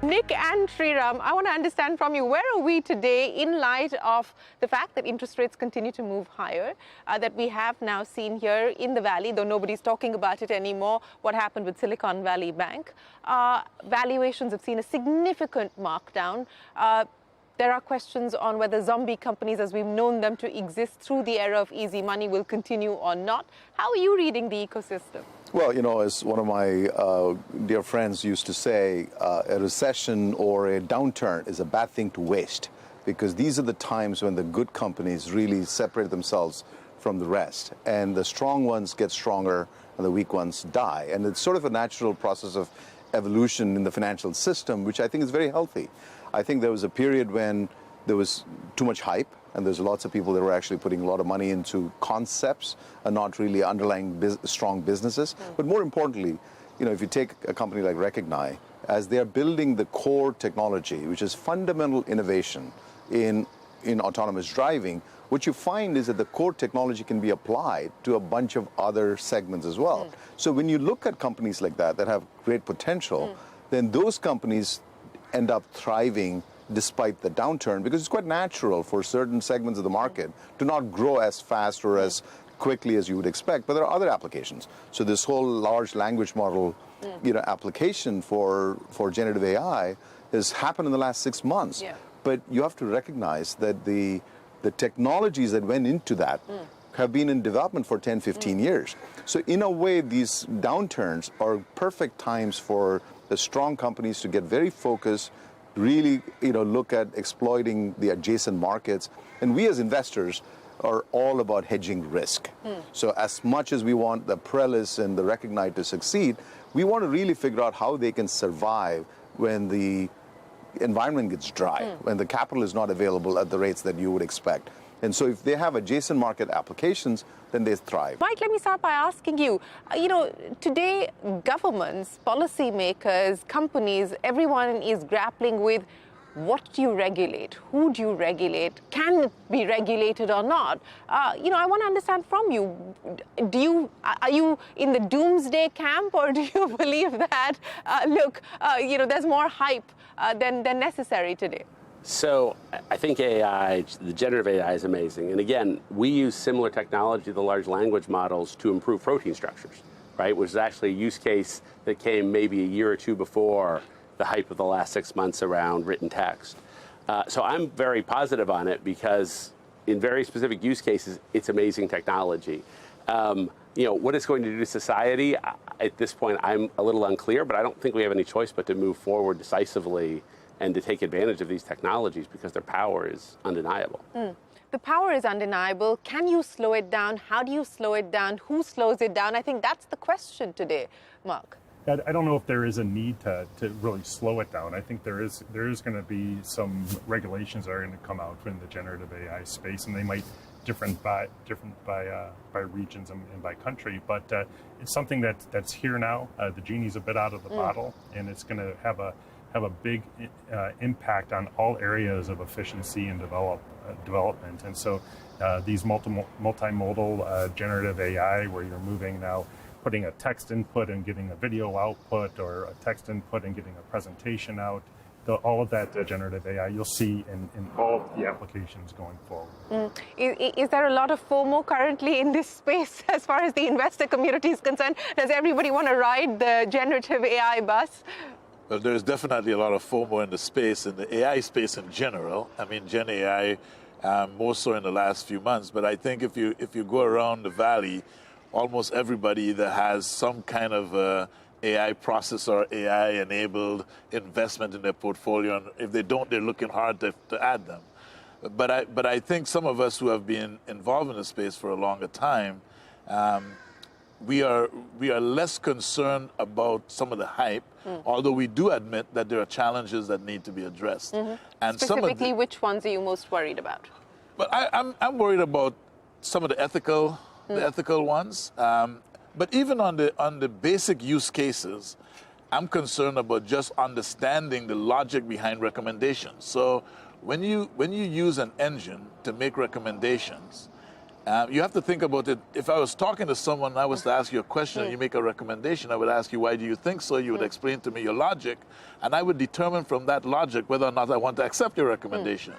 Nick and Sriram, I want to understand from you, where are we today in light of the fact that interest rates continue to move higher, that we have now seen here in the Valley, though nobody's talking about it anymore, what happened with Silicon Valley Bank. Valuations have seen a significant markdown. There are questions on whether zombie companies, as we've known them to exist through the era of easy money, will continue or not. How are you reading the ecosystem? Well, you know, as one of my dear friends used to say, a recession or a downturn is a bad thing to waste, because these are the times when the good companies really separate themselves from the rest, and the strong ones get stronger and the weak ones die. And it's sort of a natural process of evolution in the financial system, which I think is very healthy. I think there was a period when there was too much hype, and there's lots of people that were actually putting a lot of money into concepts and not really underlying strong businesses. But more importantly, you know, if you take a company like Recogni, as they're building the core technology, which is fundamental innovation in autonomous driving, what you find is that the core technology can be applied to a bunch of other segments as well. So when you look at companies like that have great potential, then those companies end up thriving despite the downturn, because it's quite natural for certain segments of the market to not grow as fast or as quickly as you would expect, but there are other applications. So this whole large language model, you know, application for generative AI has happened in the last 6 months. But you have to recognize that the technologies that went into that have been in development for 10, 15 years. So in a way, these downturns are perfect times for the strong companies to get very focused, really, you know, look at exploiting the adjacent markets. And we as investors are all about hedging risk. So as much as we want the Prellis and the Recogni to succeed, we want to really figure out how they can survive when the environment gets dry, when the capital is not available at the rates that you would expect. And so if they have adjacent market applications, then they thrive. Mike, let me start by asking you, you know, today governments, policymakers, companies, everyone is grappling with what do you regulate? Who do you regulate? Can it be regulated or not? You know, I want to understand from you, are you in the doomsday camp, or do you believe that, look, you know, there's more hype than necessary today? So I think AI, the generative AI is amazing. And again, we use similar technology to the large language models to improve protein structures, right? Which is actually a use case that came maybe a year or two before the hype of the last 6 months around written text. So I'm very positive on it, because in very specific use cases, it's amazing technology. You know, what it's going to do to society, at this point, I'm a little unclear, but I don't think we have any choice but to move forward decisively and to take advantage of these technologies, because their power is undeniable. The power is undeniable. Can you slow it down? How do you slow it down? Who slows it down? I think that's the question today, Marc. I don't know if there is a need to really slow it down. I think there is going to be some regulations that are going to come out in the generative AI space, and they might different by regions and by country. But it's something that's here now. The genie's a bit out of the bottle, and it's going to have a big impact on all areas of efficiency and development. And so these multimodal generative AI, where you're moving now, putting a text input and getting a video output, or a text input and getting a presentation out, all of that generative AI you'll see in all of the applications going forward. Is there a lot of FOMO currently in this space as far as the investor community is concerned? Does everybody want to ride the generative AI bus? Well, there's definitely a lot of FOMO in the space, in the AI space in general. I mean, Gen AI, more so in the last few months. But I think if you go around the Valley, almost everybody that has some kind of AI processor, AI-enabled investment in their portfolio, and if they don't, they're looking hard to add them. But I think some of us who have been involved in the space for a longer time, we are less concerned about some of the hype, although we do admit that there are challenges that need to be addressed. And specifically, which ones are you most worried about? But I'm worried about some of the ethical ones. But even on the basic use cases, I'm concerned about just understanding the logic behind recommendations. So when you use an engine to make recommendations, You have to think about it. If I was talking to someone and I was to ask you a question and you make a recommendation, I would ask you, why do you think so? You would explain to me your logic, and I would determine from that logic whether or not I want to accept your recommendation.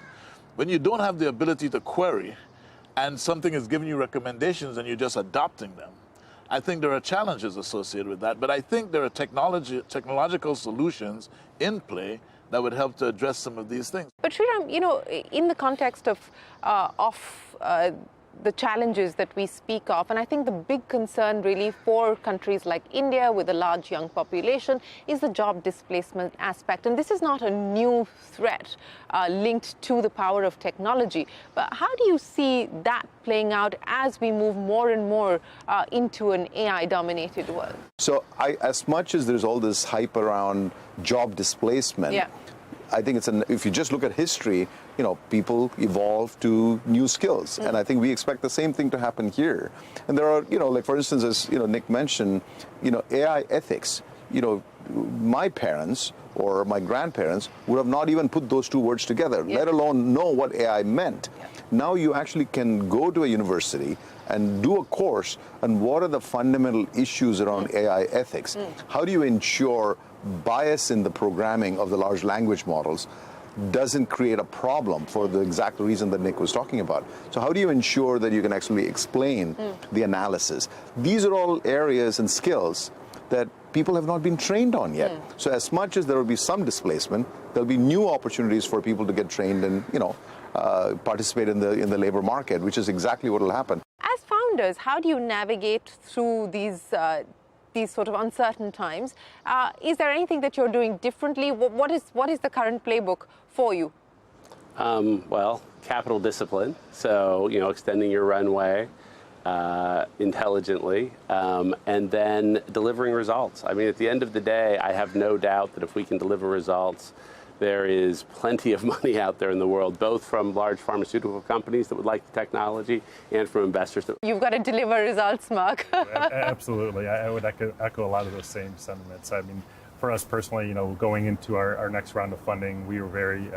When you don't have the ability to query and something is giving you recommendations and you're just adopting them, I think there are challenges associated with that. But I think there are technological solutions in play that would help to address some of these things. But Sriram, you know, in the context of the challenges that we speak of, and I think the big concern really for countries like India with a large young population is the job displacement aspect. And this is not a new threat linked to the power of technology. But how do you see that playing out as we move more and more into an AI-dominated world? So as much as there's all this hype around job displacement, I think if you just look at history, you know, people evolve to new skills. And I think we expect the same thing to happen here. And there are, you know, like for instance, as, you know, Nick mentioned, you know, AI ethics. You know, my parents or my grandparents would have not even put those two words together, let alone know what AI meant. Now you actually can go to a university and do a course on what are the fundamental issues around AI ethics. How do you ensure bias in the programming of the large language models doesn't create a problem for the exact reason that Nick was talking about? So how do you ensure that you can actually explain the analysis? These are all areas and skills that people have not been trained on yet. So as much as there will be some displacement, there'll be new opportunities for people to get trained and, you know, participate in the labor market, which is exactly what will happen. As founders, how do you navigate through these sort of uncertain times? Is there anything that you're doing differently? What is the current playbook for you? Well, capital discipline. So, you know, extending your runway intelligently, and then delivering results. I mean, at the end of the day, I have no doubt that if we can deliver results, there is plenty of money out there in the world, both from large pharmaceutical companies that would like the technology and from investors. You've got to deliver results, Marc. Absolutely. I would echo a lot of those same sentiments. I mean, for us personally, you know, going into our next round of funding, we were very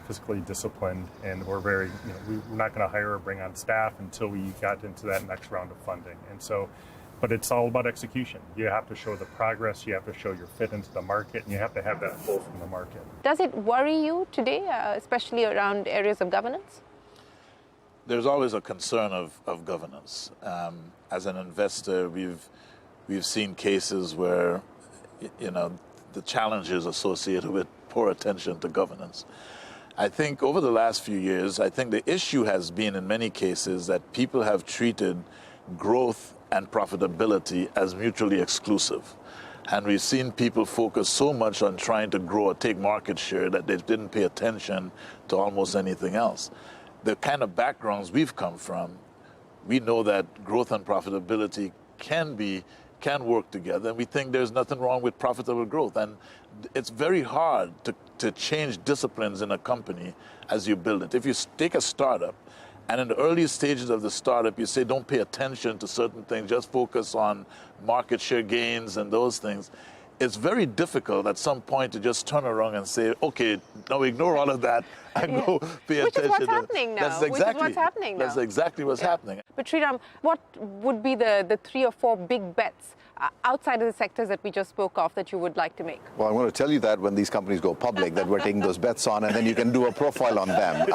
fiscally disciplined, and we're very, you know, we're not going to hire or bring on staff until we got into that next round of funding. And so, but it's all about execution. You have to show the progress, you have to show your fit into the market, and you have to have that pull from the market. Does it worry you today, especially around areas of governance? There's always a concern of governance. As an investor, we've seen cases where, you know, the challenges associated with poor attention to governance. I think over the last few years, I think the issue has been in many cases that people have treated growth and profitability as mutually exclusive. And we've seen people focus so much on trying to grow or take market share that they didn't pay attention to almost anything else. The kind of backgrounds we've come from, we know that growth and profitability can work together, and we think there's nothing wrong with profitable growth. And it's very hard to change disciplines in a company as you build it. If you take a startup, and in the early stages of the startup, you say, don't pay attention to certain things, just focus on market share gains and those things. It's very difficult at some point to just turn around and say, okay, now ignore all of that and go pay attention. Which is what's happening now. That's exactly what's happening. But Sriram, what would be the 3 or 4 big bets outside of the sectors that we just spoke of that you would like to make? Well, I'm going to tell you that when these companies go public, that we're taking those bets on, and then you can do a profile on them.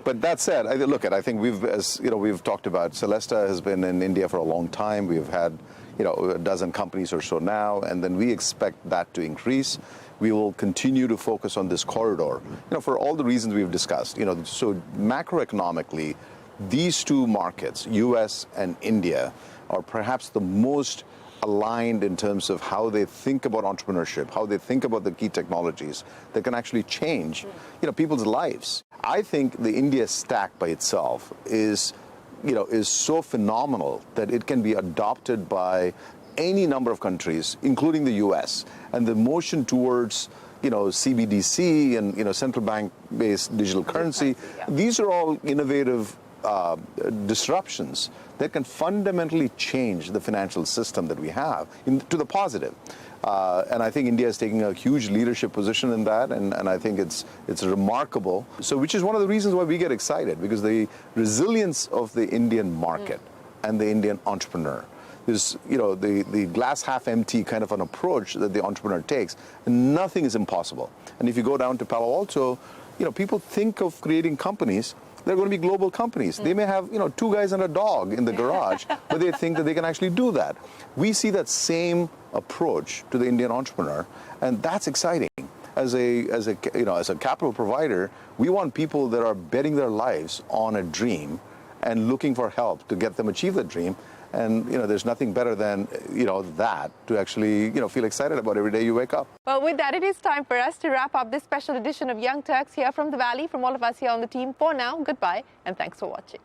But that said, I think we've talked about, Celesta has been in India for a long time. We've had, you know, a dozen companies or so now, and then we expect that to increase. We will continue to focus on this corridor, you know, for all the reasons we've discussed. You know, so macroeconomically, these two markets, U.S. and India, are perhaps the most aligned in terms of how they think about entrepreneurship, how they think about the key technologies that can actually change, you know, people's lives. I think the India stack by itself is so phenomenal that it can be adopted by any number of countries, including the U.S. And the motion towards, you know, CBDC and, you know, central bank-based digital currency, these are all innovative disruptions that can fundamentally change the financial system that we have to the positive. And I think India is taking a huge leadership position in that, and I think it's remarkable. So, which is one of the reasons why we get excited, because the resilience of the Indian market and the Indian entrepreneur is, the glass half empty kind of an approach that the entrepreneur takes, and nothing is impossible. And if you go down to Palo Alto, people think of creating companies. They're going to be global companies. They may have, 2 guys and a dog in the garage, but they think that they can actually do that. We see that same approach to the Indian entrepreneur, and that's exciting. As a capital provider, we want people that are betting their lives on a dream and looking for help to get them achieve that dream. And, there's nothing better than, that to actually, feel excited about every day you wake up. Well, with that, it is time for us to wrap up this special edition of Young Turks here from the Valley. From all of us here on the team, for now, goodbye and thanks for watching.